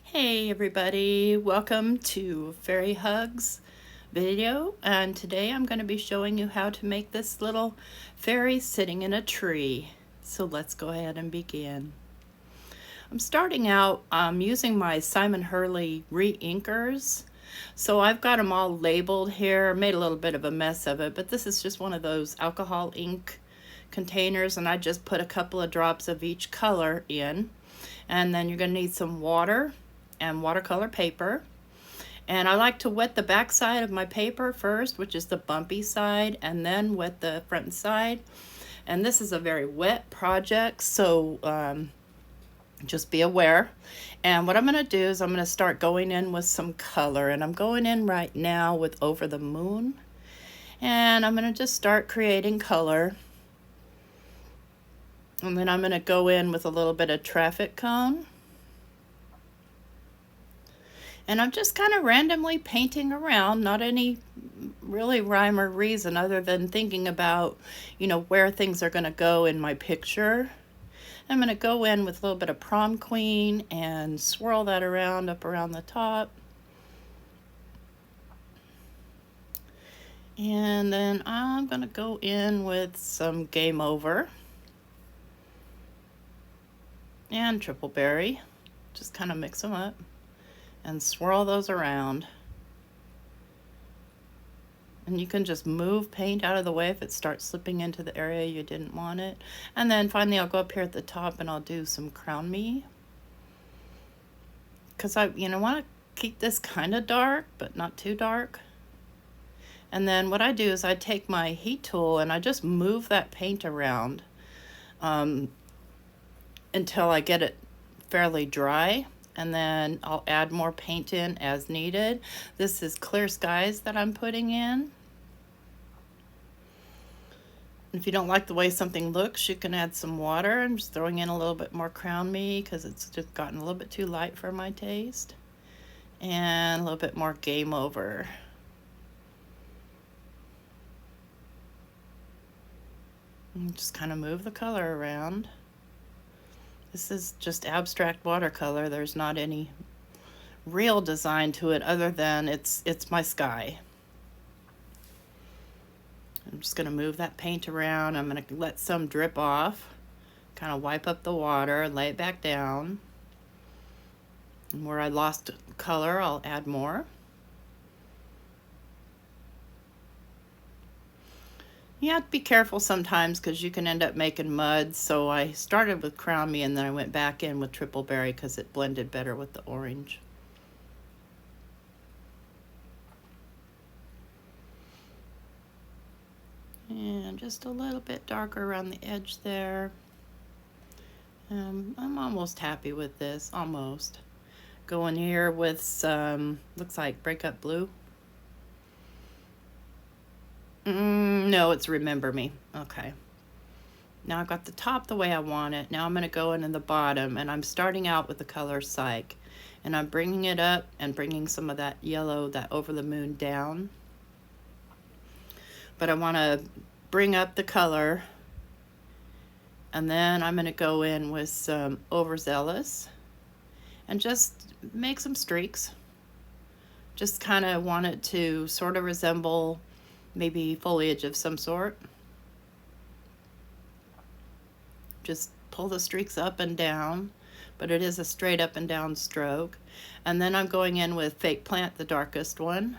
Hey everybody, welcome to Fairy Hugs video, and today I'm going to be showing you how to make this little fairy sitting in a tree. So let's go ahead and begin. I'm starting out using my Simon Hurley re-inkers. So I've got them all labeled here. I made a little bit of a mess of it, but this is just one of those alcohol ink containers, and I just put a couple of drops of each color in. And then you're going to need some water and watercolor paper. And I like to wet the back side of my paper first, which is the bumpy side, and then wet the front side. And this is a very wet project, so just be aware. And what I'm going to do is I'm going to start going in with some color, and I'm going in right now with Over the Moon. And I'm going to just start creating color. And then I'm going to go in with a little bit of traffic cone. And I'm just kind of randomly painting around, not any really rhyme or reason other than thinking about, where things are going to go in my picture. I'm going to go in with a little bit of Prom Queen and swirl that around up around the top. And then I'm going to go in with some Game Over and Triple Berry. Just kind of mix them up and swirl those around. And you can just move paint out of the way if it starts slipping into the area you didn't want it. And then finally I'll go up here at the top and I'll do some Crown Me. Because I want to keep this kind of dark, but not too dark. And then what I do is I take my heat tool and I just move that paint around until I get it fairly dry. And then I'll add more paint in as needed. This is Clear Skies that I'm putting in. If you don't like the way something looks, you can add some water. I'm just throwing in a little bit more Crown Me because it's just gotten a little bit too light for my taste. And a little bit more Game Over. And just kind of move the color around. This is just abstract watercolor. There's not any real design to it other than it's my sky. I'm just going to move that paint around. I'm going to let some drip off, kind of wipe up the water and lay it back down. And where I lost color, I'll add more. You have to be careful sometimes because you can end up making mud. So I started with Crown Me and then I went back in with Triple Berry because it blended better with the orange. And just a little bit darker around the edge there. I'm almost happy with this, almost. Go in here with some, looks like Breakup Blue. No, it's Remember Me. Okay. Now I've got the top the way I want it. Now I'm going to go in the bottom, and I'm starting out with the color Psych. And I'm bringing it up and bringing some of that yellow, that Over the Moon down. But I want to bring up the color. And then I'm going to go in with some Overzealous and just make some streaks. Just kind of want it to sort of resemble maybe foliage of some sort. Just pull the streaks up and down, but it is a straight up and down stroke. And then I'm going in with Fake Plant, the darkest one.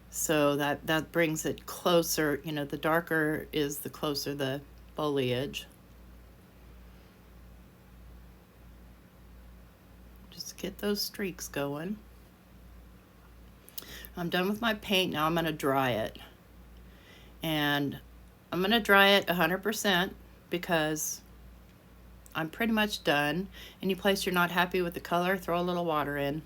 So that brings it closer, the darker is the closer the foliage. Just get those streaks going. I'm done with my paint. Now I'm going to dry it. And I'm going to dry it 100% because I'm pretty much done. Any place you're not happy with the color, throw a little water in.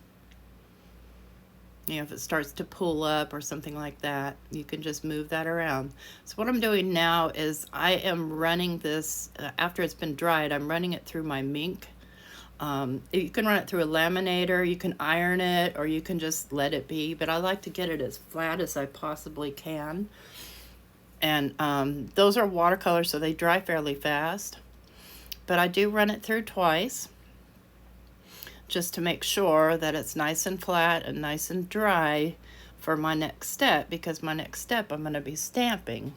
If it starts to pull up or something like that, you can just move that around. So what I'm doing now is I am running this, after it's been dried, I'm running it through my Mink. You can run it through a laminator, you can iron it, or you can just let it be, but I like to get it as flat as I possibly can. And those are watercolors, so they dry fairly fast. But I do run it through twice just to make sure that it's nice and flat and nice and dry for my next step, because my next step I'm going to be stamping.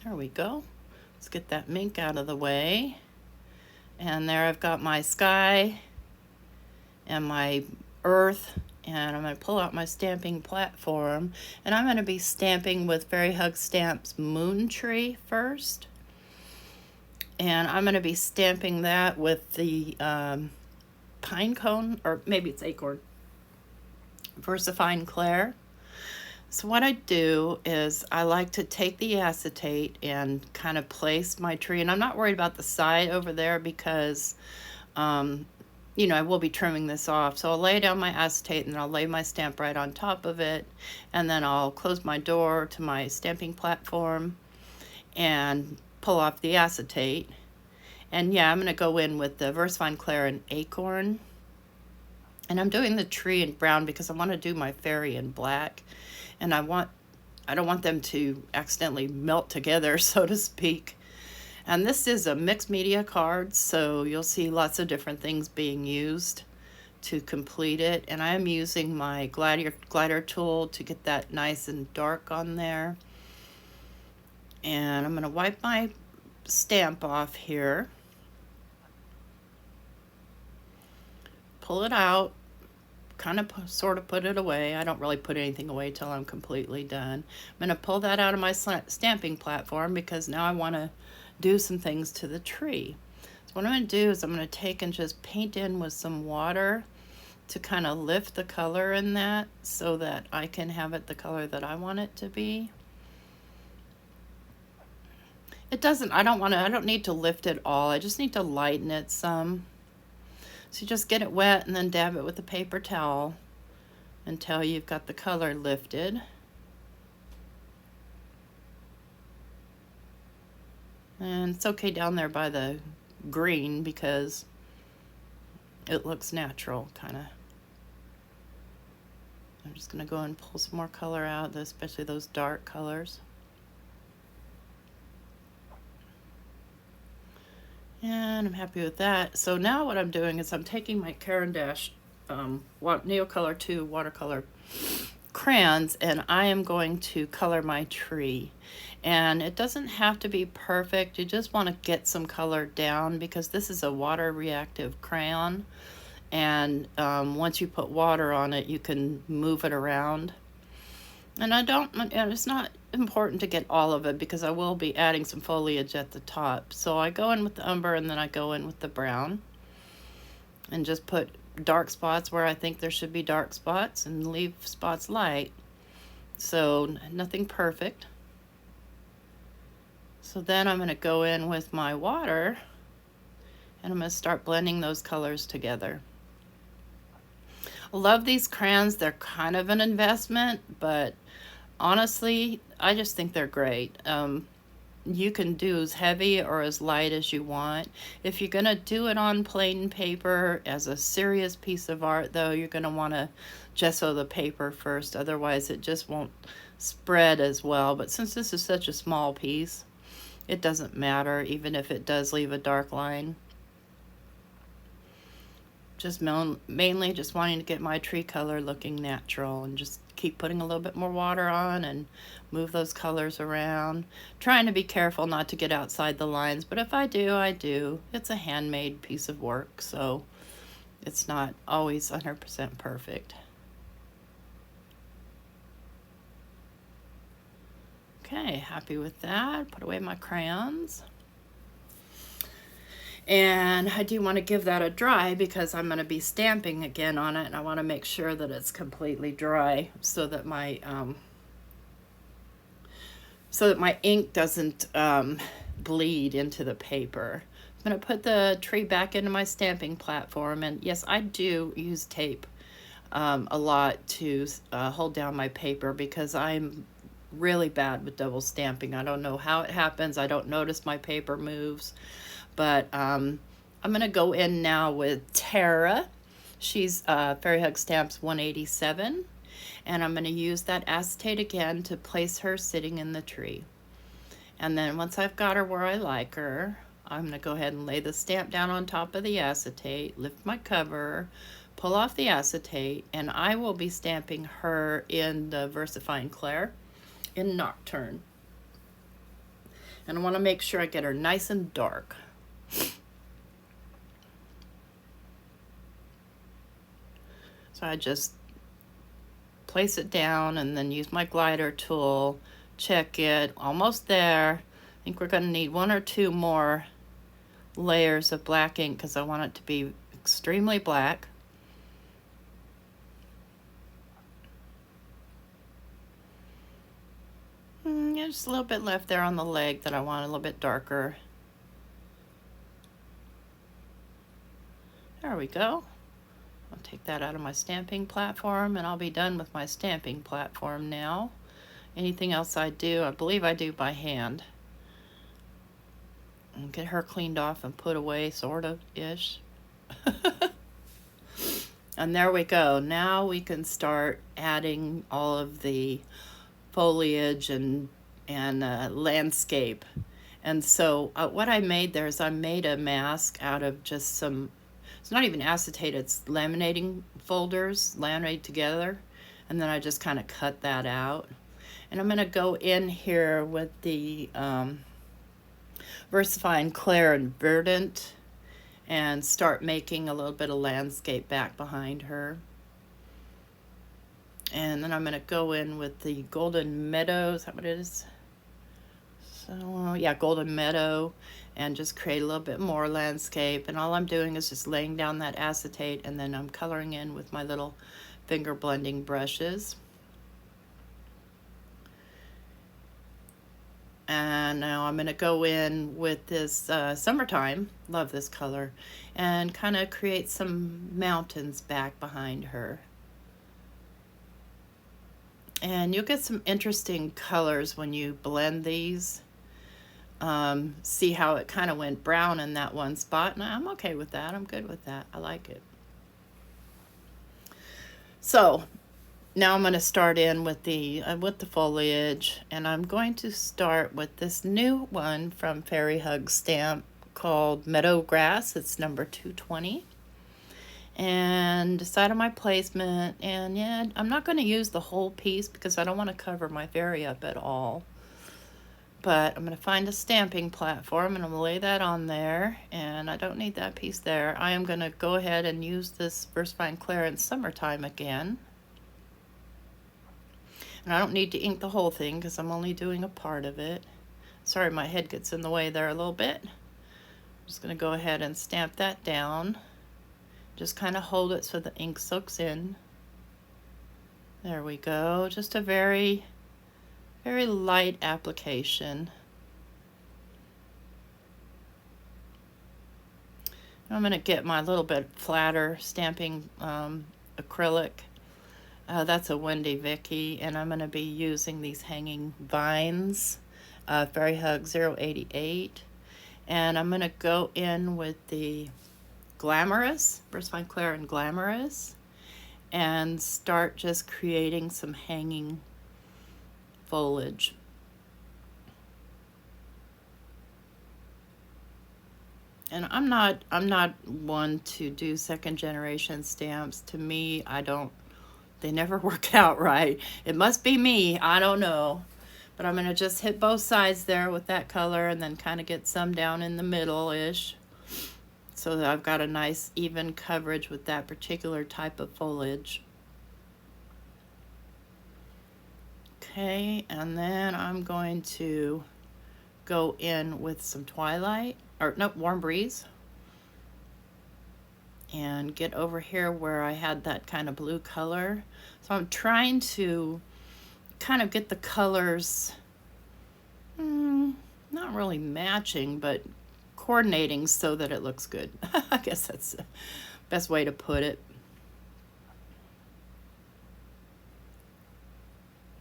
There we go. Let's get that mink out of the way. And there I've got my sky and my earth, and I'm going to pull out my stamping platform, and I'm going to be stamping with Fairy Hug Stamps Moon Tree first. And I'm going to be stamping that with the pine cone, or maybe it's acorn, VersaFine Clair. So what I do is I like to take the acetate and kind of place my tree, and I'm not worried about the side over there because, you know, I will be trimming this off. So I'll lay down my acetate and then I'll lay my stamp right on top of it, and then I'll close my door to my stamping platform and pull off the acetate. And yeah, I'm going to go in with the VersaFine Clair and acorn. And I'm doing the tree in brown because I want to do my fairy in black. And I don't want them to accidentally melt together, so to speak. And this is a mixed media card, so you'll see lots of different things being used to complete it. And I'm using my glider tool to get that nice and dark on there. And I'm going to wipe my stamp off here. Pull it out. Kind of sort of put it away. I don't really put anything away till I'm completely done. I'm going to pull that out of my stamping platform because now I want to do some things to the tree. So what I'm going to do is I'm going to take and just paint in with some water to kind of lift the color in that so that I can have it the color that I want it to be. It doesn't, I don't need to lift it all. I just need to lighten it some. So you just get it wet and then dab it with a paper towel until you've got the color lifted. And it's okay down there by the green because it looks natural, kind of. I'm just going to go and pull some more color out, especially those dark colors. And I'm happy with that. So now what I'm doing is I'm taking my Caran d'Ache Neocolor 2 watercolor crayons, and I am going to color my tree. And it doesn't have to be perfect. You just want to get some color down because this is a water reactive crayon. And once you put water on it, you can move it around. And it's not important to get all of it because I will be adding some foliage at the top. So I go in with the umber and then I go in with the brown and just put dark spots where I think there should be dark spots and leave spots light. So nothing perfect. So then I'm going to go in with my water and I'm going to start blending those colors together. I love these crayons. They're kind of an investment, but honestly, I just think they're great. You can do as heavy or as light as you want. If you're going to do it on plain paper as a serious piece of art, though, you're going to want to gesso the paper first. Otherwise, it just won't spread as well. But since this is such a small piece, it doesn't matter, even if it does leave a dark line. Just mainly just wanting to get my tree color looking natural and just keep putting a little bit more water on and move those colors around. Trying to be careful not to get outside the lines, but if I do, I do. It's a handmade piece of work, so it's not always 100% perfect. Okay, happy with that. Put away my crayons. And I do want to give that a dry because I'm going to be stamping again on it, and I want to make sure that it's completely dry so that my ink doesn't bleed into the paper. I'm going to put the tree back into my stamping platform, and yes, I do use tape a lot to hold down my paper because I'm really bad with double stamping. I don't know how it happens. I don't notice my paper moves. But I'm going to go in now with Tara. She's Fairy Hug Stamps 187. And I'm going to use that acetate again to place her sitting in the tree. And then once I've got her where I like her, I'm going to go ahead and lay the stamp down on top of the acetate, lift my cover, pull off the acetate, and I will be stamping her in the VersaFine Clair in Nocturne. And I want to make sure I get her nice and dark. So I just place it down and then use my glider tool, check it, almost there. I think we're going to need 1 or 2 more layers of black ink because I want it to be extremely black. Yeah, just a little bit left there on the leg that I want a little bit darker. There we go. I'll take that out of my stamping platform and I'll be done with my stamping platform now. Anything else I do, I believe I do by hand. And get her cleaned off and put away, sort of-ish. And there we go. Now we can start adding all of the foliage and landscape. And so what I made there is I made a mask out of just some, it's not even acetate, it's laminating folders laminated together, and then I just kind of cut that out. And I'm going to go in here with the VersaFine Clair and Verdant and start making a little bit of landscape back behind her. And then I'm going to go in with the Golden Meadow, is that what it is? So yeah, Golden Meadow, and just create a little bit more landscape. And all I'm doing is just laying down that acetate, and then I'm coloring in with my little finger blending brushes. And now I'm going to go in with this Summertime, love this color, and kind of create some mountains back behind her. And you'll get some interesting colors when you blend these. See how it kind of went brown in that one spot, and I'm okay with that. I'm good with that. I like it. So now I'm going to start in with the foliage, and I'm going to start with this new one from Fairy Hug Stamp called Meadow Grass. It's number 220. And decide on my placement, and yeah, I'm not going to use the whole piece because I don't want to cover my fairy up at all. But I'm going to find a stamping platform and I'm going to lay that on there, and I don't need that piece there. I am going to go ahead and use this VersaFine Clair in Summertime again. And I don't need to ink the whole thing because I'm only doing a part of it. Sorry, my head gets in the way there a little bit. I'm just going to go ahead and stamp that down. Just kind of hold it so the ink soaks in. There we go. Just a very, very light application. I'm going to get my little bit flatter stamping acrylic. That's a Wendy Vicky, and I'm going to be using these hanging vines, Fairy Hug 088. And I'm going to go in with the Glamorous, VersaFine Clair and Glamorous, and start just creating some hanging foliage. And I'm not one to do second generation stamps. To me, they never work out right. It must be me, I don't know. But I'm going to just hit both sides there with that color and then kind of get some down in the middle-ish so that I've got a nice even coverage with that particular type of foliage. Okay, and then I'm going to go in with some Twilight, or no, Warm Breeze, and get over here where I had that kind of blue color. So I'm trying to kind of get the colors, not really matching, but coordinating so that it looks good. I guess that's the best way to put it.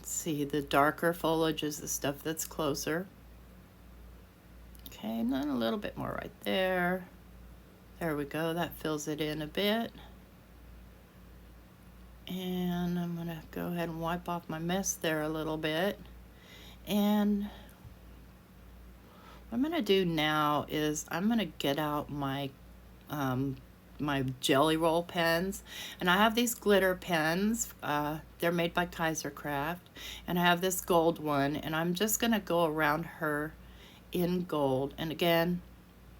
See, the darker foliage is the stuff that's closer. Okay, and then a little bit more right there. There we go, that fills it in a bit. And I'm gonna go ahead and wipe off my mess there a little bit. And what I'm gonna do now is I'm gonna get out my my jelly roll pens, and I have these glitter pens. They're made by Kaiser Craft, and I have this gold one, and I'm just gonna go around her in gold. And again,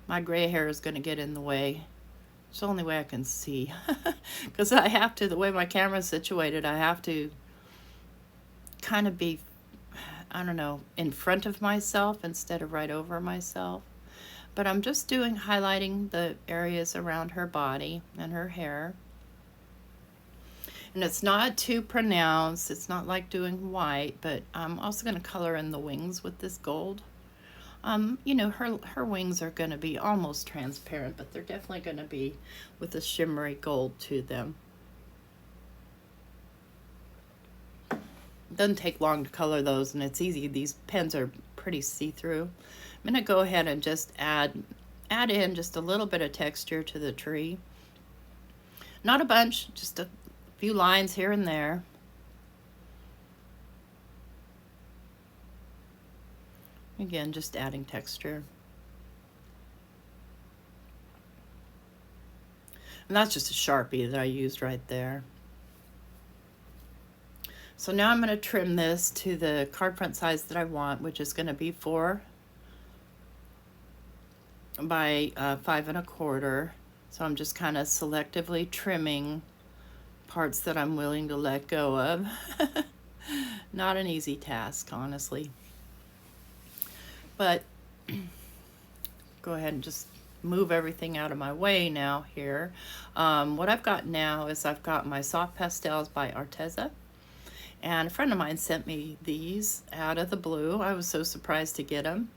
my gray hair is gonna get in the way. It's the only way I can see, because I have to, the way my camera is situated, I have to kind of be, I don't know, in front of myself instead of right over myself. But I'm just highlighting the areas around her body and her hair. And it's not too pronounced. It's not like doing white, but I'm also going to color in the wings with this gold. You know, her wings are going to be almost transparent, but they're definitely going to be with a shimmery gold to them. It doesn't take long to color those, and it's easy. These pens are pretty see-through. I'm going to go ahead and just add in just a little bit of texture to the tree. Not a bunch, just a few lines here and there. Again, just adding texture. And that's just a Sharpie that I used right there. So now I'm going to trim this to the card front size that I want, which is going to be 4 by 5 1/4. So I'm just kind of selectively trimming parts that I'm willing to let go of. Not an easy task, honestly. But go ahead and just move everything out of my way now here. What I've got now is I've got my soft pastels by Arteza. And a friend of mine sent me these out of the blue. I was so surprised to get them.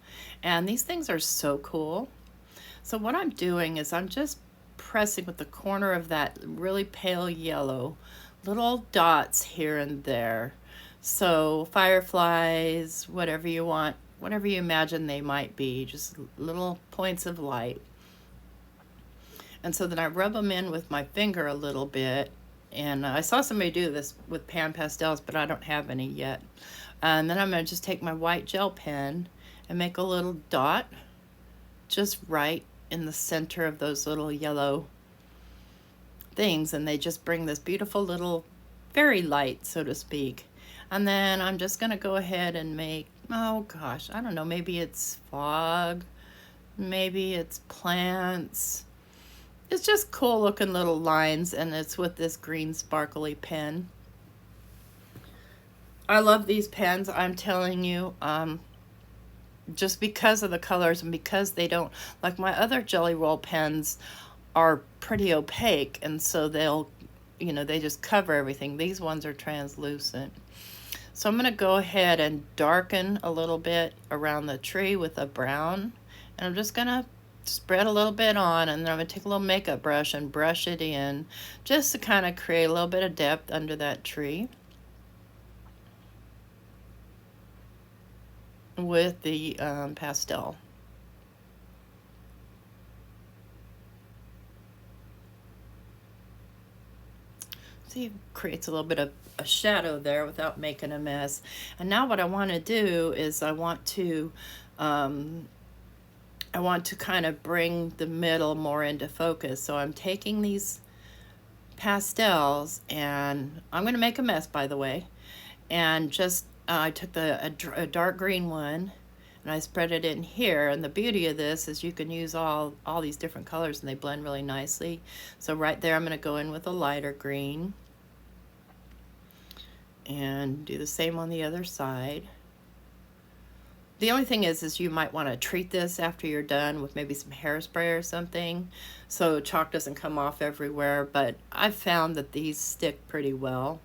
And these things are so cool. So what I'm doing is I'm just pressing with the corner of that really pale yellow, little dots here and there. So fireflies, whatever you want, whatever you imagine they might be, just little points of light. And so then I rub them in with my finger a little bit. And I saw somebody do this with pan pastels, but I don't have any yet. And then I'm going to just take my white gel pen and make a little dot just right in the center of those little yellow things. And they just bring this beautiful little fairy light, so to speak. And then I'm just going to go ahead and make, oh gosh, I don't know, maybe it's fog, maybe it's plants. It's just cool looking little lines, and it's with this green sparkly pen. I love these pens, I'm telling you, just because of the colors and because they don't, like my other jelly roll pens are pretty opaque, and so they'll, you know, they just cover everything. These ones are translucent. So I'm going to go ahead and darken a little bit around the tree with a brown, and I'm just going to spread a little bit on, and then I'm going to take a little makeup brush and brush it in just to kind of create a little bit of depth under that tree with the pastel. See, it creates a little bit of a shadow there without making a mess. And now what I want to do is I want to kind of bring the middle more into focus. So I'm taking these pastels, and I'm going to make a mess, by the way. And just, I took a dark green one, and I spread it in here. And the beauty of this is you can use all these different colors, and they blend really nicely. So right there, I'm going to go in with a lighter green. And do the same on the other side. The only thing is you might want to treat this after you're done with maybe some hairspray or something, so chalk doesn't come off everywhere, but I've found that these stick pretty well.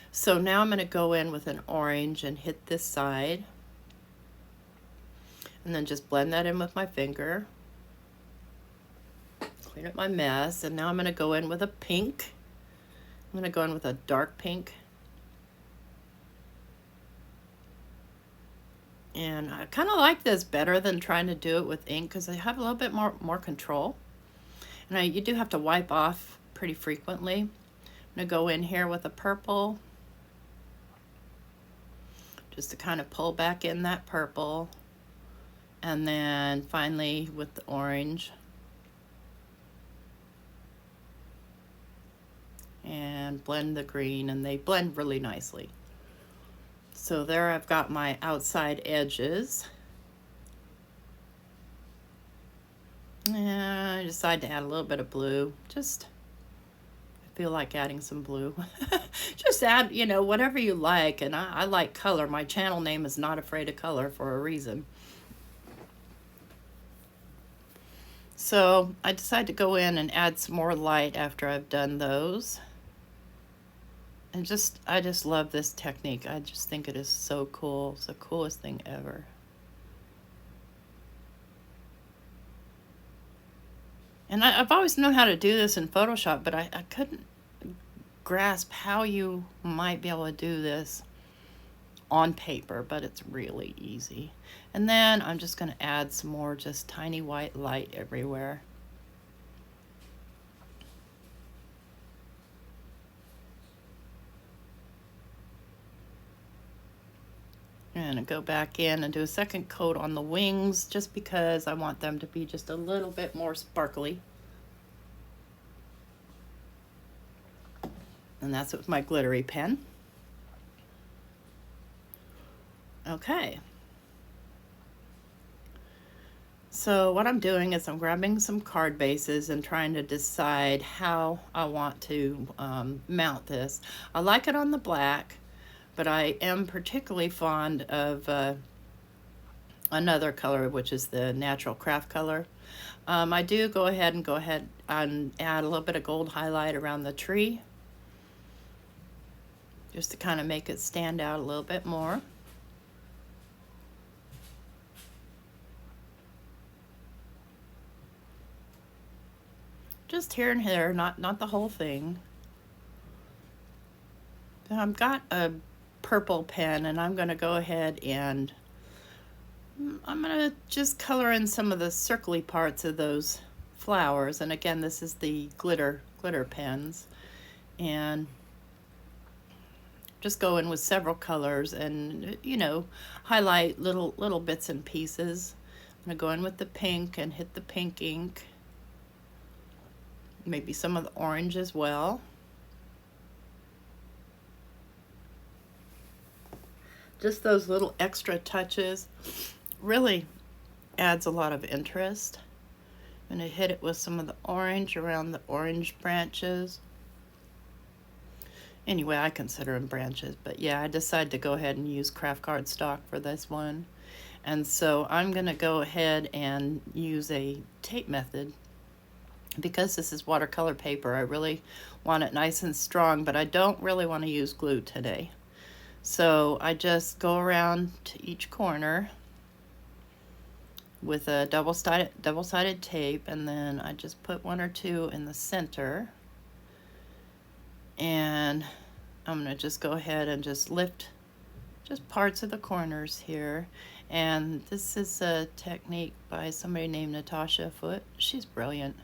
So now I'm going to go in with an orange and hit this side, and then just blend that in with my finger. Clean up my mess, and now I'm going to go in with a pink. I'm going to go in with a dark pink. And I kind of like this better than trying to do it with ink because I have a little bit more control. And you do have to wipe off pretty frequently. I'm going to go in here with a purple, just to kind of pull back in that purple. And then finally with the orange. And blend the green, and they blend really nicely. So there I've got my outside edges. And I decided to add a little bit of blue. Just, I feel like adding some blue. Just add, you know, whatever you like. And I like color. My channel name is Not Afraid of Color for a reason. So I decided to go in and add some more light after I've done those. And I just love this technique. I just think it is so cool. It's the coolest thing ever. And I've always known how to do this in Photoshop, but I couldn't grasp how you might be able to do this on paper, but it's really easy. And then I'm just going to add some more just tiny white light everywhere. And go back in and do a second coat on the wings, just because I want them to be just a little bit more sparkly. And that's with my glittery pen. Okay. So what I'm doing is I'm grabbing some card bases and trying to decide how I want to mount this. I like it on the black, but I am particularly fond of another color, which is the natural craft color. I do go ahead and add a little bit of gold highlight around the tree, just to kind of make it stand out a little bit more. Just here and here, not the whole thing. I've got a purple pen, and I'm going to go ahead and I'm going to just color in some of the circly parts of those flowers. And again, this is the glitter pens, and just go in with several colors and, you know, highlight little bits and pieces. I'm going to go in with the pink and hit the pink ink, maybe some of the orange as well. Just those little extra touches really adds a lot of interest. I'm going to hit it with some of the orange around the orange branches. Anyway, I consider them branches, but yeah, I decided to go ahead and use craft cardstock for this one. And so I'm going to go ahead and use a tape method. Because this is watercolor paper, I really want it nice and strong, but I don't really want to use glue today. So I just go around to each corner with a double-sided tape, and then I just put one or two in the center. And I'm going to just go ahead and just lift just parts of the corners here. And this is a technique by somebody named Natasha Foote. She's brilliant.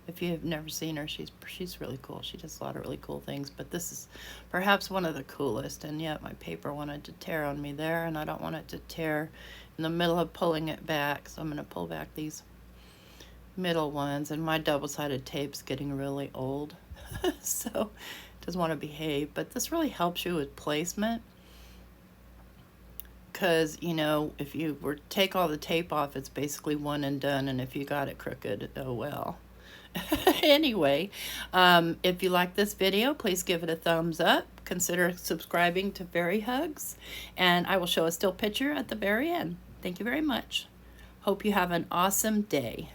If you've never seen her, she's really cool. She does a lot of really cool things, but this is perhaps one of the coolest. And yet my paper wanted to tear on me there, and I don't want it to tear in the middle of pulling it back. So I'm going to pull back these middle ones, and my double-sided tape's getting really old. So it doesn't want to behave, but this really helps you with placement. Because, you know, if you were to take all the tape off, it's basically one and done, and if you got it crooked, oh well. Anyway, if you like this video, please give it a thumbs up. Consider subscribing to Fairy Hugs, and I will show a still picture at the very end. Thank you very much. Hope you have an awesome day.